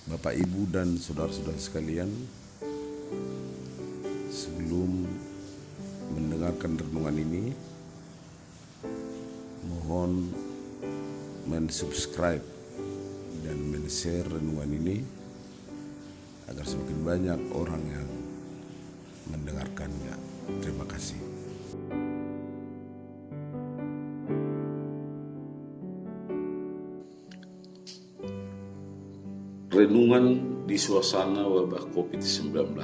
Bapak, Ibu, dan saudara-saudara sekalian, sebelum mendengarkan renungan ini, mohon mensubscribe dan men-share renungan ini agar semakin banyak orang yang mendengarkannya. Terima kasih. Renungan di suasana wabah COVID-19.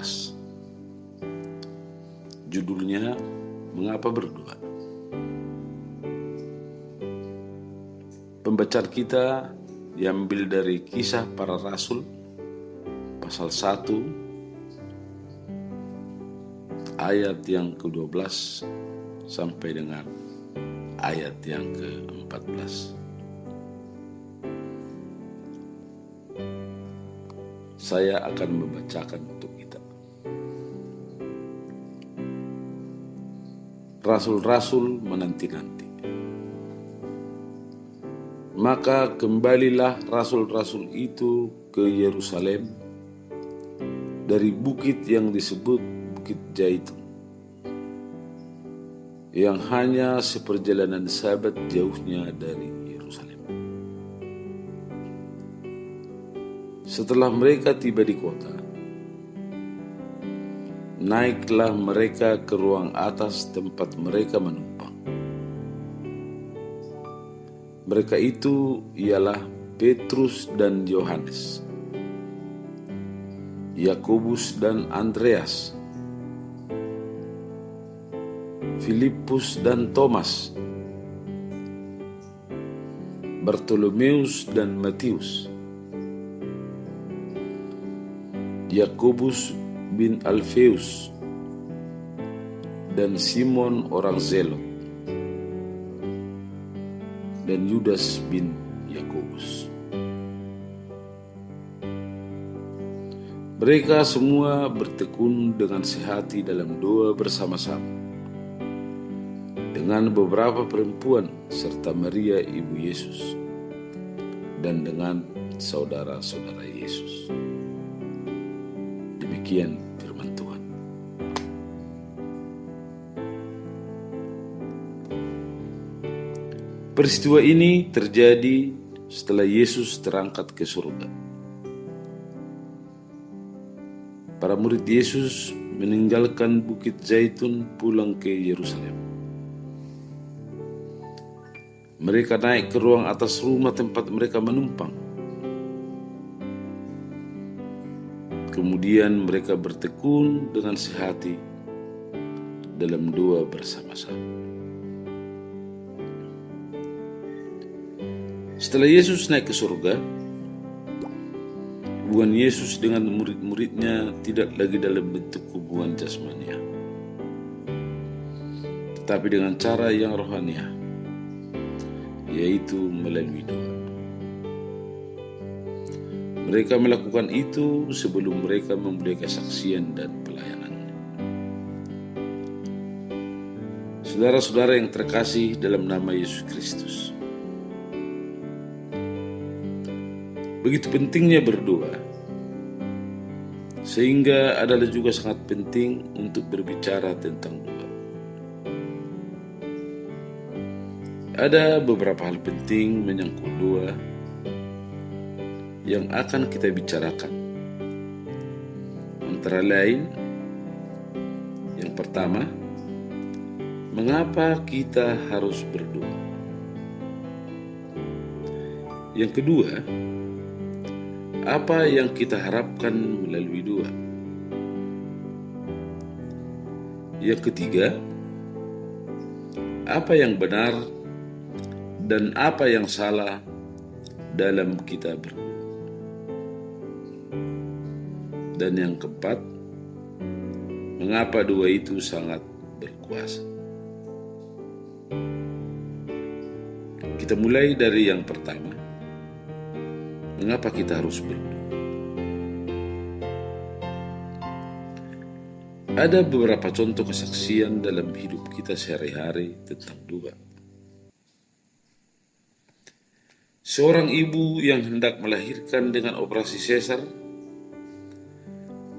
Judulnya, Mengapa Berdoa? Pembacaan kita diambil dari Kisah Para Rasul pasal 1 ayat yang ke-12 sampai dengan ayat yang ke-14. Saya akan membacakan untuk kita. Rasul-rasul menanti-nanti. Maka kembalilah rasul-rasul itu ke Yerusalem dari bukit yang disebut Bukit Zaitun, yang hanya seperjalanan sabat jauhnya dari Yerusalem. Setelah mereka tiba di kota, naiklah mereka ke ruang atas tempat mereka menumpang. Mereka itu ialah Petrus dan Yohanes, Yakobus dan Andreas, Filipus dan Thomas, Bartolomeus dan Matius, Yakobus bin Alfeus, dan Simon orang Zelot, dan Yudas bin Yakobus. Mereka semua bertekun dengan sehati dalam doa bersama-sama dengan beberapa perempuan serta Maria ibu Yesus dan dengan saudara-saudara Yesus. Demikian firman Tuhan. Peristiwa ini terjadi setelah Yesus terangkat ke surga. Para murid Yesus meninggalkan Bukit Zaitun pulang ke Yerusalem. Mereka naik ke ruang atas rumah tempat mereka menumpang. Kemudian mereka bertekun dengan sehati dalam doa bersama-sama. Setelah Yesus naik ke surga, hubungan Yesus dengan murid-muridnya tidak lagi dalam bentuk hubungan jasmania, tetapi dengan cara yang rohania, yaitu melalui doa. Mereka melakukan itu sebelum mereka memulai kesaksian dan pelayanan. Saudara-saudara yang terkasih dalam nama Yesus Kristus, begitu pentingnya berdoa, sehingga adalah juga sangat penting untuk berbicara tentang doa. Ada beberapa hal penting menyangkut doa yang akan kita bicarakan. Antara lain, yang pertama, mengapa kita harus berdoa? Yang kedua, apa yang kita harapkan melalui doa? Yang ketiga, apa yang benar dan apa yang salah dalam kita berdoa? Dan yang keempat, mengapa doa itu sangat berkuasa? Kita mulai dari yang pertama. Mengapa kita harus berdoa? Ada beberapa contoh kesaksian dalam hidup kita sehari-hari tentang doa. Seorang ibu yang hendak melahirkan dengan operasi sesar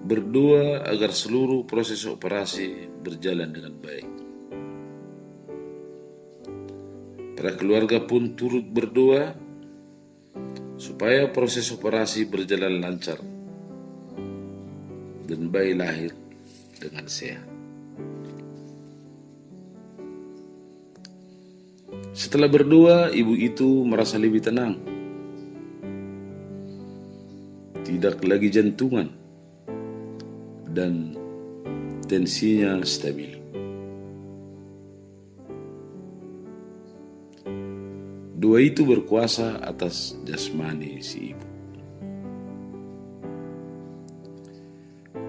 berdoa agar seluruh proses operasi berjalan dengan baik. Para keluarga pun turut berdoa supaya proses operasi berjalan lancar dan bayi lahir dengan sehat. Setelah berdoa, ibu itu merasa lebih tenang. Tidak lagi jantungan dan tensinya stabil. Doa itu berkuasa atas jasmani si ibu.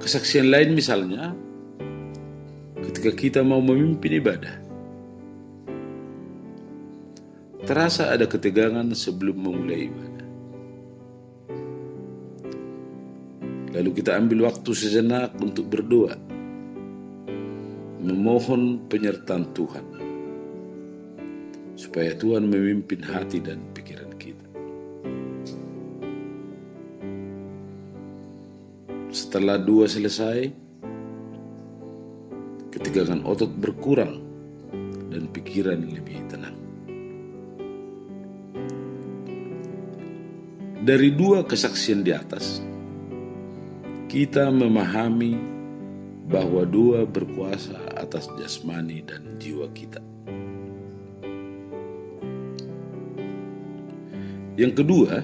Kesaksian lain misalnya, ketika kita mau memimpin ibadah, terasa ada ketegangan sebelum memulai ibadah. Lalu kita ambil waktu sejenak untuk berdoa, memohon penyertaan Tuhan, supaya Tuhan memimpin hati dan pikiran kita. Setelah doa selesai, ketegangan otot berkurang dan pikiran lebih tenang. Dari dua kesaksian di atas, kita memahami bahwa doa berkuasa atas jasmani dan jiwa kita. Yang kedua,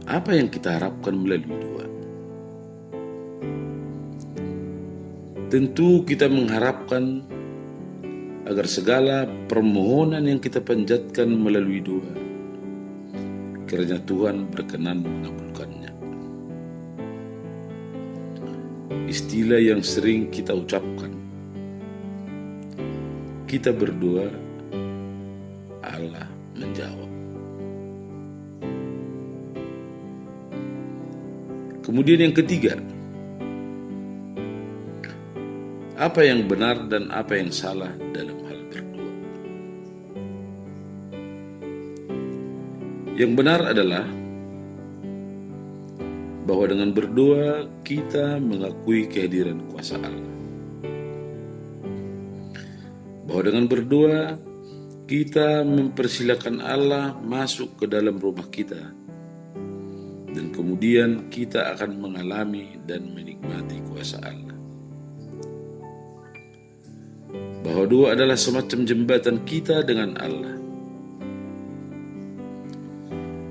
apa yang kita harapkan melalui doa? Tentu kita mengharapkan agar segala permohonan yang kita panjatkan melalui doa, kiranya Tuhan berkenan mengabulkannya. Istilah yang sering kita ucapkan, kita berdoa, Allah menjawab. Kemudian yang ketiga, apa yang benar dan apa yang salah dalam hal berdoa? Yang benar adalah bahwa dengan berdoa kita mengakui kehadiran kuasa Allah. Bahwa dengan berdoa kita mempersilakan Allah masuk ke dalam rumah kita, dan kemudian kita akan mengalami dan menikmati kuasa Allah. Bahwa doa adalah semacam jembatan kita dengan Allah.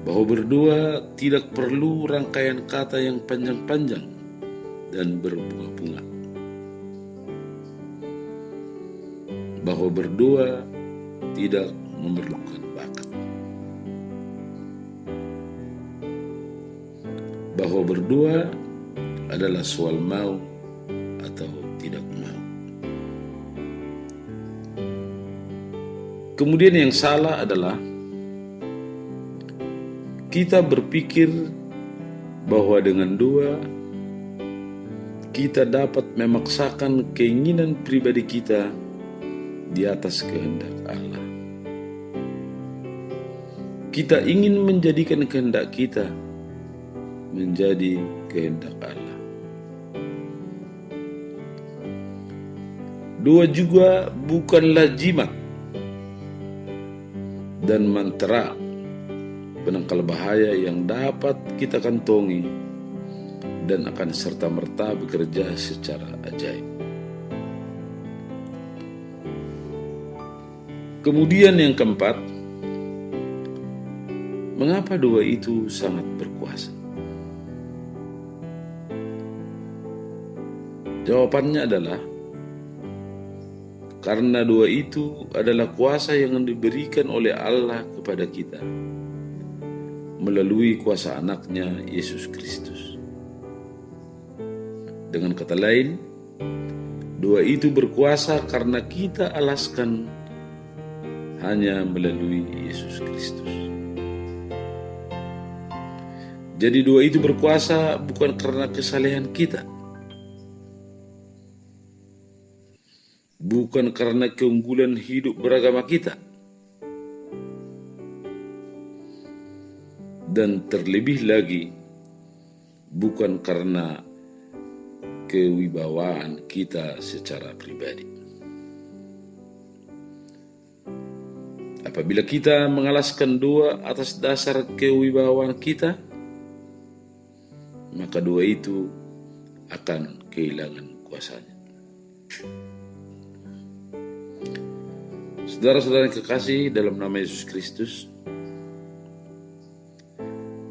Bahwa berdoa tidak perlu rangkaian kata yang panjang-panjang dan berbunga-bunga. Bahwa berdoa tidak memerlukan bakat. Bahwa berdoa adalah soal mau atau tidak mau. Kemudian yang salah adalah kita berpikir bahwa dengan doa kita dapat memaksakan keinginan pribadi kita di atas kehendak Allah. Kita ingin menjadikan kehendak kita menjadi kehendak Allah. Doa juga bukanlah jimat dan mantra penangkal bahaya yang dapat kita kantongi dan akan serta-merta bekerja secara ajaib. Kemudian yang keempat, mengapa doa itu sangat berkuasa? Jawabannya adalah karena doa itu adalah kuasa yang diberikan oleh Allah kepada kita melalui kuasa anaknya Yesus Kristus. Dengan kata lain, doa itu berkuasa karena kita alaskan hanya melalui Yesus Kristus. Jadi doa itu berkuasa bukan karena kesalehan kita, bukan karena keunggulan hidup beragama kita, dan terlebih lagi bukan karena kewibawaan kita secara pribadi. Apabila kita mengalaskan doa atas dasar kewibawaan kita, maka doa itu akan kehilangan kuasanya. Saudara-saudara yang kekasih dalam nama Yesus Kristus,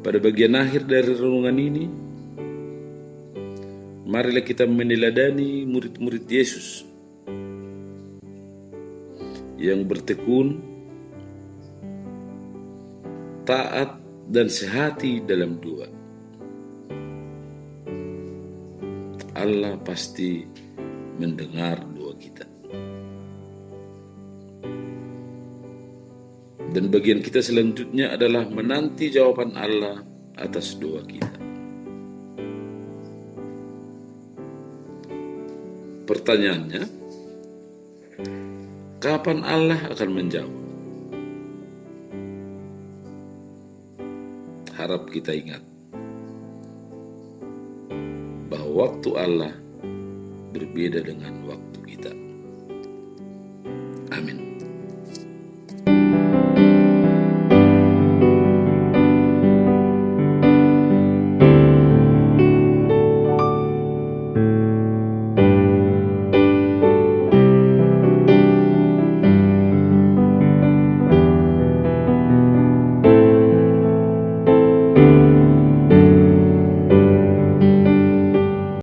pada bagian akhir dari renungan ini, marilah kita meneladani murid-murid Yesus yang bertekun, taat, dan sehati dalam doa. Allah pasti mendengar doa kita. Dan bagian kita selanjutnya adalah menanti jawaban Allah atas doa kita. Pertanyaannya, kapan Allah akan menjawab? Harap kita ingat bahwa waktu Allah berbeda dengan waktu kita. Amin.